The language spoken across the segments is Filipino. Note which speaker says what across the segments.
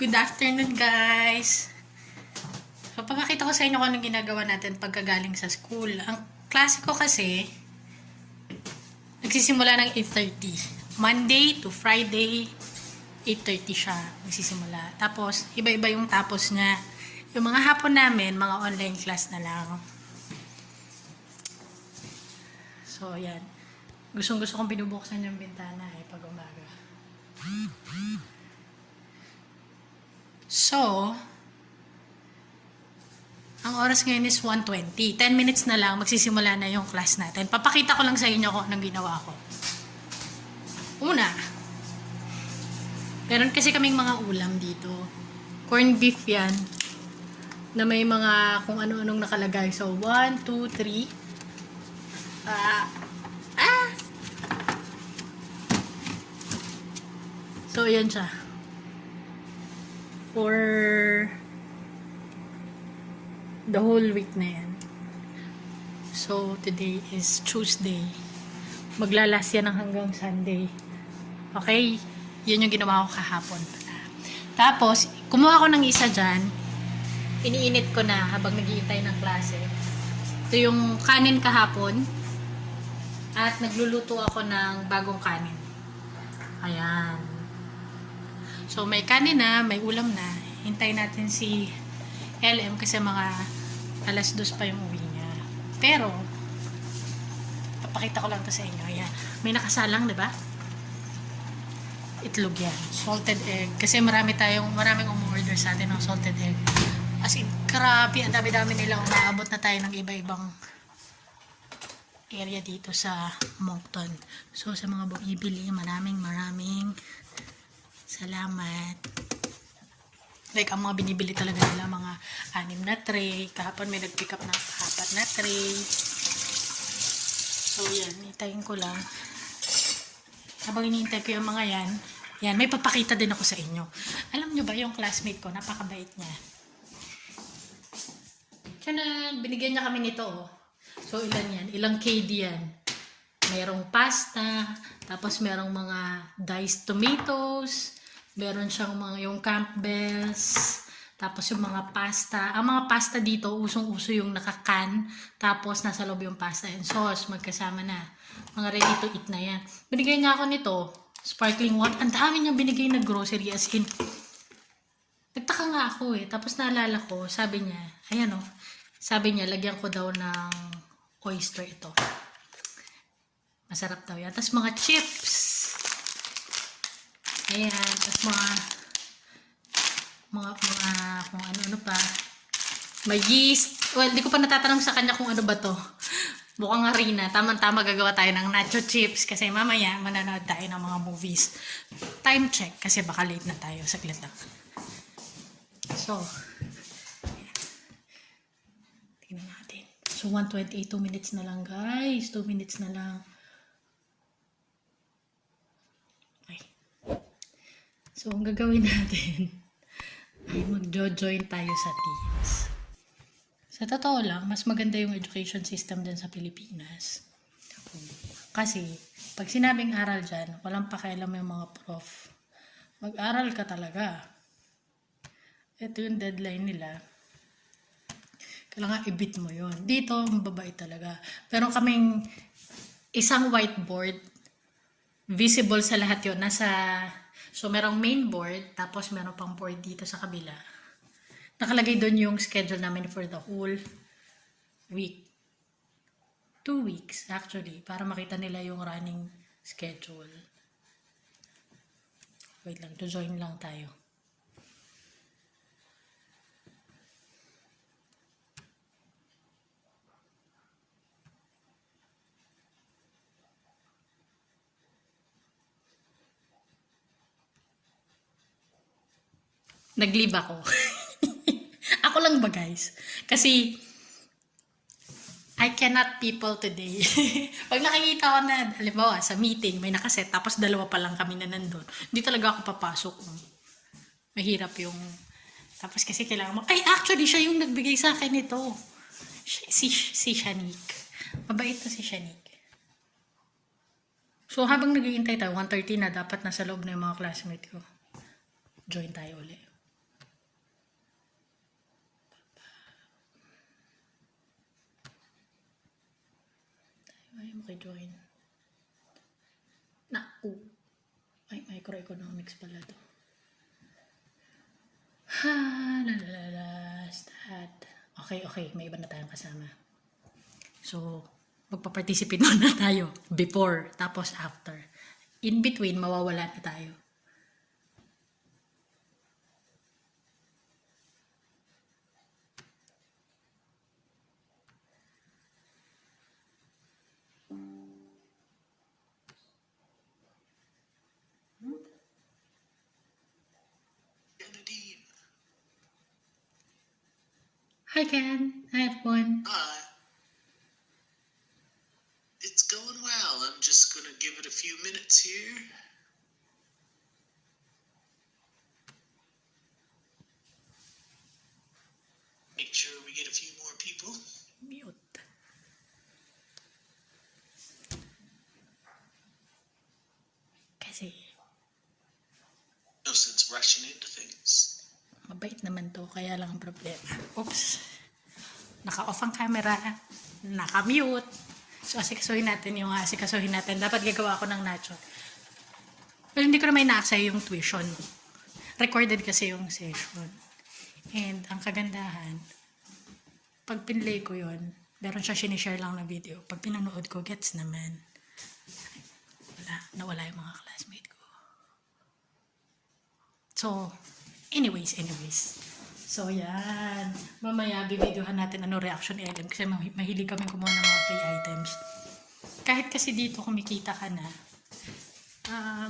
Speaker 1: Good afternoon, guys! So, papakita ko sa inyo kung anong ginagawa natin pagkagaling sa school. Ang klase ko kasi, nagsisimula ng 8:30. Monday to Friday, 8:30 siya nagsisimula. Tapos, iba-iba yung tapos niya. Yung mga hapon namin, mga online class na lang. So, yan. Gustong-gusto kong binubuksan yung bintana pag umaga. So, ang oras ngayon is 1:20. 10 minutes na lang, magsisimula na yung class natin. Papakita ko lang sa inyo kung anong ginawa ko. Una, meron kasi kaming mga ulam dito. Corned beef yan, na may mga kung ano-anong nakalagay. So, 1, 2, 3. So, yan siya. For the whole week na yan. So, today is Tuesday. Maglalas yan hanggang Sunday. Okay? Yun yung ginawa ko kahapon. Tapos, kumuha ko ng isa dyan. Iniinit ko na habang naghihintay ng klase. Ito yung kanin kahapon. At nagluluto ako ng bagong kanin. Ayan. So, may kanin na, may ulam na. Hintay natin si LM kasi mga 2:00 pa yung uwi niya. Pero, papakita ko lang to sa inyo. Ayan. May nakasalang, di ba? Itlog yan. Salted egg. Kasi maraming umorder sa atin ng salted egg. As in, grabe. Ang dami-dami nilang umaabot na tayo ng iba-ibang area dito sa Moncton. So, sa mga bumibili, maraming salamat. Like, ang mga binibili talaga nila, mga 6 na tray. Kahapon may nag-pick up ng 4 na tray. So, yan. Hintayin ko lang. Habang hinihintay ko yung mga yan, may papakita din ako sa inyo. Alam nyo ba, yung classmate ko, napakabait niya. Siya binigyan niya kami nito, oh. So, ilan yan? Ilang KD yan? Merong pasta, tapos merong mga diced tomatoes, meron siyang yung Campbell's, tapos yung mga pasta. Ang mga pasta dito, usong-uso yung nakakan, tapos nasa loob yung pasta and sauce, magkasama na. Mga ready to eat na yan. Binigay niya ako nito, sparkling water. Ang dami niya binigay na grocery, as in. Nagtaka nga ako tapos naalala ko, sabi niya, ayan sabi niya, lagyan ko daw ng oyster ito. Masarap daw yan. Tapos mga chips. Ayan. Tapos mga kung ano pa. May yeast. Well, di ko pa natatanong sa kanya kung ano ba to. Mukhang harina. Tama-tama gagawa tayo ng nacho chips. Kasi mamaya, mananood tayo ng mga movies. Time check. Kasi baka late na tayo. Saglit lang. So, tingnan natin. So, 1:28. 2 minutes na lang, guys. 2 minutes na lang. So, ang gagawin natin ay mag-join tayo sa Teams. Sa totoo lang, mas maganda yung education system din sa Pilipinas. Kasi, pag sinabing aral dyan, walang pakialam yung mga prof. Mag-aral ka talaga. Ito yung deadline nila. Kailangan i-beat mo yun. Dito, mababait talaga. Pero kaming isang whiteboard, visible sa lahat yun. So, merong main board, tapos meron pang board dito sa kabila. Nakalagay doon yung schedule namin for the whole week. 2 weeks, actually, para makita nila yung running schedule. Wait lang, to join lang tayo. Nag-leave ako. Ako lang ba, guys? Kasi, I cannot people today. Pag nakikita ko na, halimbawa, sa meeting, may nakaset, tapos 2 pa lang kami na nandun, hindi talaga ako papasok. Mahirap yung, tapos kasi kailangan mo, ay, actually, siya yung nagbigay sa akin nito. Si Shanique. Mabait na si Shanique. So, habang nag-iintay tayo, 1:30 na, dapat nasa loob na yung mga classmate ko. Join tayo ulit. makijoin. Ay, microeconomics pala to. Start. Okay, may iba na tayong kasama. So, magpa-participate muna tayo. Before, tapos after. In between, mawawala na tayo. Hi Ken, hi everyone.
Speaker 2: Hi. It's going well. I'm just going to give it a few minutes here. Make sure we get a few more people.
Speaker 1: Mute. Kasi,
Speaker 2: No sense rushing into things.
Speaker 1: mabait naman to, kaya lang ang problema. Oops. Naka-off ang camera. Naka-mute. So, asikasuhin natin yung asikasuhin natin. Dapat gagawa ako ng nacho. Well, hindi ko na may na-access yung tuition. Recorded kasi yung session. And, ang kagandahan, pag pinlay ko yun, meron siya sinishare lang na video. Pag pinanood ko, gets naman. Nawala yung mga classmate ko. So, anyways. So, yan. Mamaya, bibidyohan natin ano reaction LM kasi mahilig kami kumuha ng mga free items. Kahit kasi dito kumikita ka na,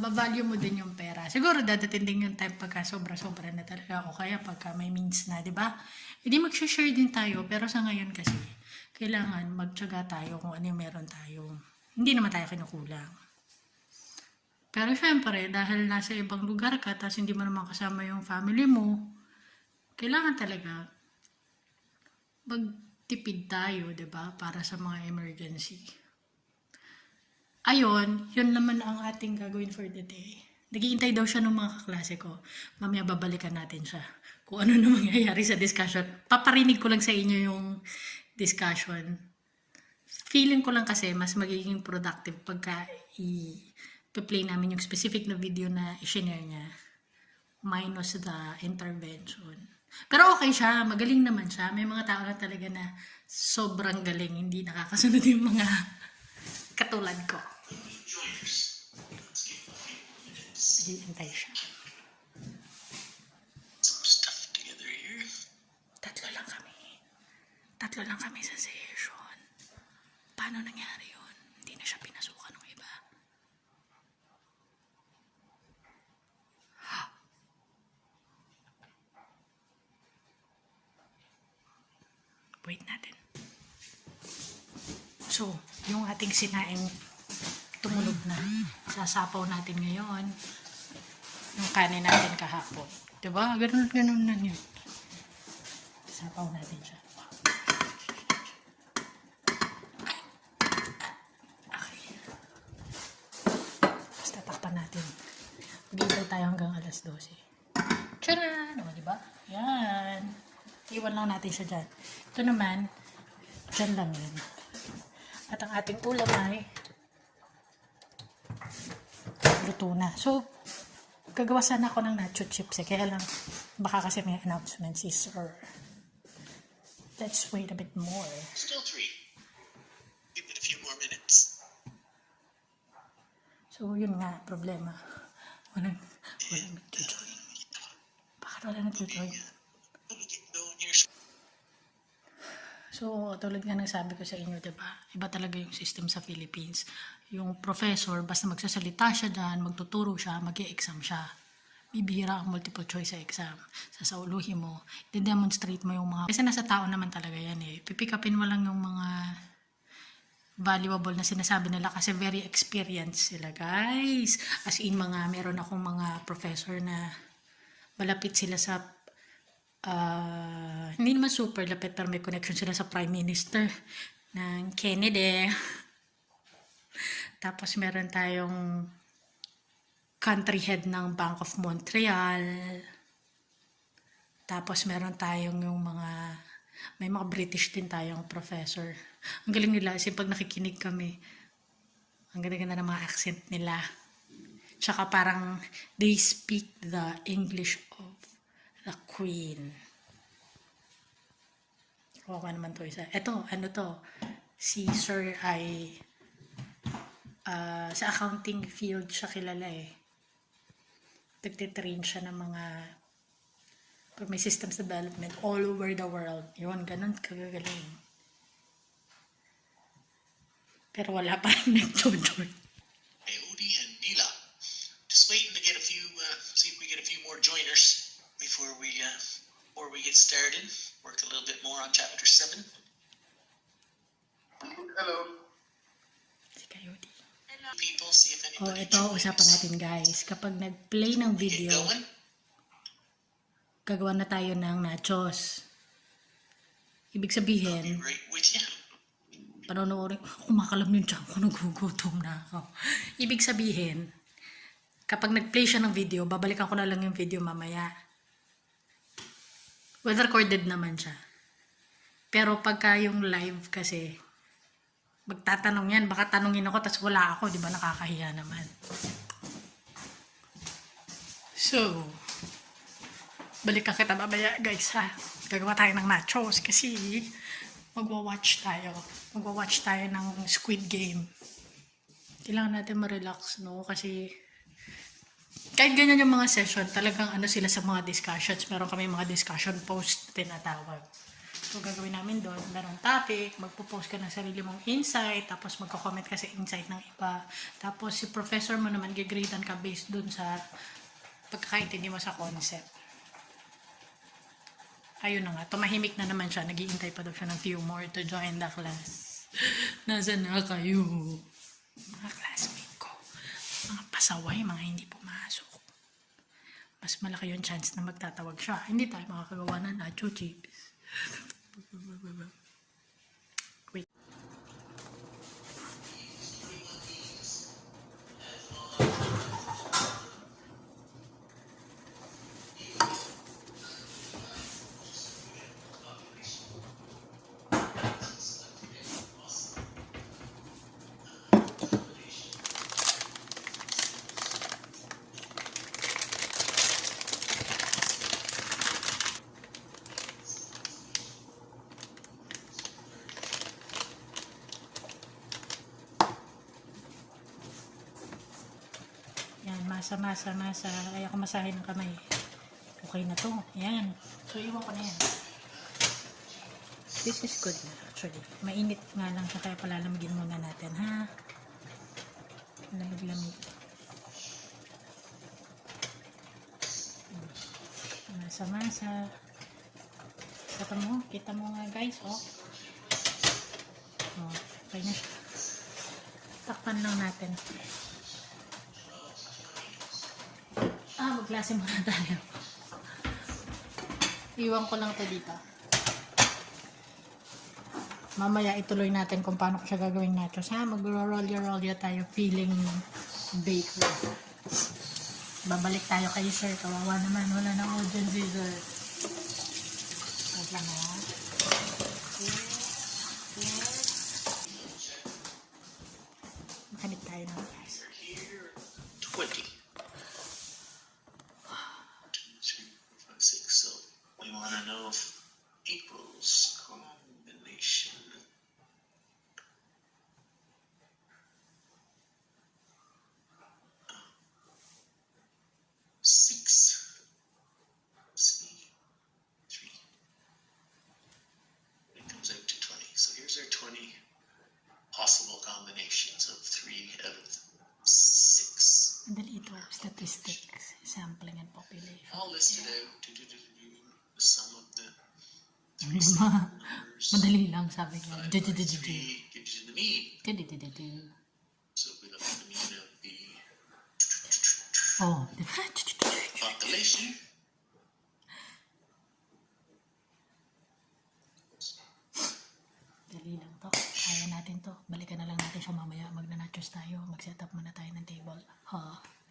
Speaker 1: bavalue mo din yung pera. Siguro dadating din yung time pagka sobra-sobra na talaga o kaya pagka may means na, di ba? Hindi mag-share din tayo, pero sa ngayon kasi, kailangan magtiyaga tayo kung ano yung meron tayo. Hindi naman tayo kinukulang. Pero syempre, dahil nasa ibang lugar ka, tapos hindi mo naman kasama yung family mo, kailangan talaga magtipid tayo, diba? Para sa mga emergency. Ayon, yun naman ang ating gagawin for the day. Naghihintay daw siya ng mga kaklase ko. Mamaya babalikan natin siya. Kung ano na mangyayari sa discussion. Paparinig ko lang sa inyo yung discussion. Feeling ko lang kasi mas magiging productive pagka i-play namin yung specific na video na i-share niya. Minus the intervention. Pero okay siya, magaling naman siya. May mga tao lang talaga na sobrang galing, hindi nakakasunod yung mga katulad ko. Naghihintay siya.
Speaker 2: Some stuff together here.
Speaker 1: Tatlo lang kami sa session. Paano nangyari yun? Hindi na siya pinasukan ng iba. Wait natin. So, yung ating sinaing tumunog na. Sasapaw natin ngayon. Yung kanin natin kahapon. Diba? Ganun na yun. Sapaw natin siya. Okay. Basta takpan natin. Mag-iintay tayo hanggang alas 12. Tcharan! O, diba? Yan. Iwan lang natin siya dyan. Ito naman, dyan lang yan. At ang ating ulam ay luto na. So, gagawa sana ako ng nacho chips kaya lang baka kasi may announcement si Sir. Let's wait a bit more.
Speaker 2: Still 3. Give it a few more minutes.
Speaker 1: So, yun nga, problema. Walang nag-join. Bakit wala nag-join? So, tulad nga ng sabi ko sa inyo, diba? Iba talaga yung system sa Philippines. Yung professor, basta magsasalita siya dyan, magtuturo siya, mag-e-exam siya. Bibihira ang multiple choice sa exam. Sasauluhin mo, i-demonstrate mo yung mga... Kasi nasa tao naman talaga yan eh. Pipick upin mo lang yung mga valuable na sinasabi nila kasi very experienced sila, guys. As in, meron akong mga professor na malapit sila sa hindi naman super lapit pero may connection sila sa Prime Minister ng Kennedy. Tapos meron tayong country head ng Bank of Montreal. Tapos meron tayong may mga British din tayong professor. Ang galing nila kasi pag nakikinig kami, Ang ganda-ganda ng mga accent nila. Tsaka parang they speak the English of the Queen. Kawawa naman to isa. Ito, ano to? Si Sir ay sa accounting field siya kilala eh. Nagtitrain siya ng mga pag may systems development all over the world. Yun, ganun kagagaling. Pero wala pa rin nag-join.
Speaker 2: Coyote and Nila. Just waiting to get a few, see if we get a few more joiners before we get started. Work a little bit more on chapter 7.
Speaker 3: Hello.
Speaker 1: Si Coyote.
Speaker 2: People, see if
Speaker 1: Oh,
Speaker 2: anybody
Speaker 1: ito, usapan natin guys. Kapag nag-play ng
Speaker 2: Get
Speaker 1: video,
Speaker 2: going.
Speaker 1: gagawa na tayo ng nachos. Ibig
Speaker 2: Be
Speaker 1: sabihin,
Speaker 2: right with you.
Speaker 1: panonoorin, kumakalam yung tiyan ko, nagugutom na ako. Ibig sabihin, kapag nag-play siya ng video, babalikan ko na lang yung video mamaya. Well, recorded naman siya. Pero pagka yung live kasi, magtatanong yan, baka tanongin ako, tas wala ako, di ba nakakahiya naman. So, balikan kita mamaya guys ha. Gagawa tayo ng nachos kasi magwa-watch tayo ng Squid Game. Kailangan natin ma-relax, no? Kasi kahit ganyan yung mga session, talagang ano sila sa mga discussions. Meron kami mga discussion post tinatawag. So, gagawin namin doon, meron topic, magpo-post ka ng sarili mong insight, tapos magko-comment ka sa insight ng iba. Tapos, si professor mo naman, gigradean ka based doon sa pagkakaintindi mo sa concept. Ayun na nga, tumahimik na naman siya, nag-iintay pa daw siya ng few more to join the class. Nasaan na kayo? Mga classmate ko, mga pasaway, mga hindi pumasok. Mas malaki yung chance na magtatawag siya. Hindi tayo makakagawa ng nacho chips. Wait. Yan, masa. Ay, ako masahin ng kamay. Okay na to. Yan. So, iwan ko na yan. This is good na, actually. Mainit nga lang siya, kaya palalamigin muna natin, ha? Lamig-lamig. Masa. Kita mo nga guys, oh. Oh, okay na siya. Takpan lang natin. Magklase muna tayo. Iwan ko lang ito dito. Mamaya ituloy natin kung paano ko siya gagawing nachos. Ha? Mag-roll-ya tayo feeling bakery. Babalik tayo kay sir. Kawawa naman. Wala nang audience si sir. Wait lang ha. Makanik tayo ng guys.
Speaker 2: Here, 20. 6. So we want to know if equals combination. Six. C. 3. It comes out to 20. So here's our 20 possible combinations of 3 out of 6.
Speaker 1: Madali ito. Statistics. Sampling and population.
Speaker 2: All listed out. The sum of the numbers.
Speaker 1: Madali lang sabi niya.
Speaker 2: 5 by 3 gives you the mean. So we look at the mean of the
Speaker 1: Oh, di ba?
Speaker 2: population.
Speaker 1: Dali lang to. Kaya natin to. Balikan na lang natin siya mamaya. Magna-nachos tayo. Mag-set up muna tayo ng table.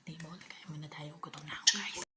Speaker 1: Table. Kaya muna tayo. Gutom na ako guys.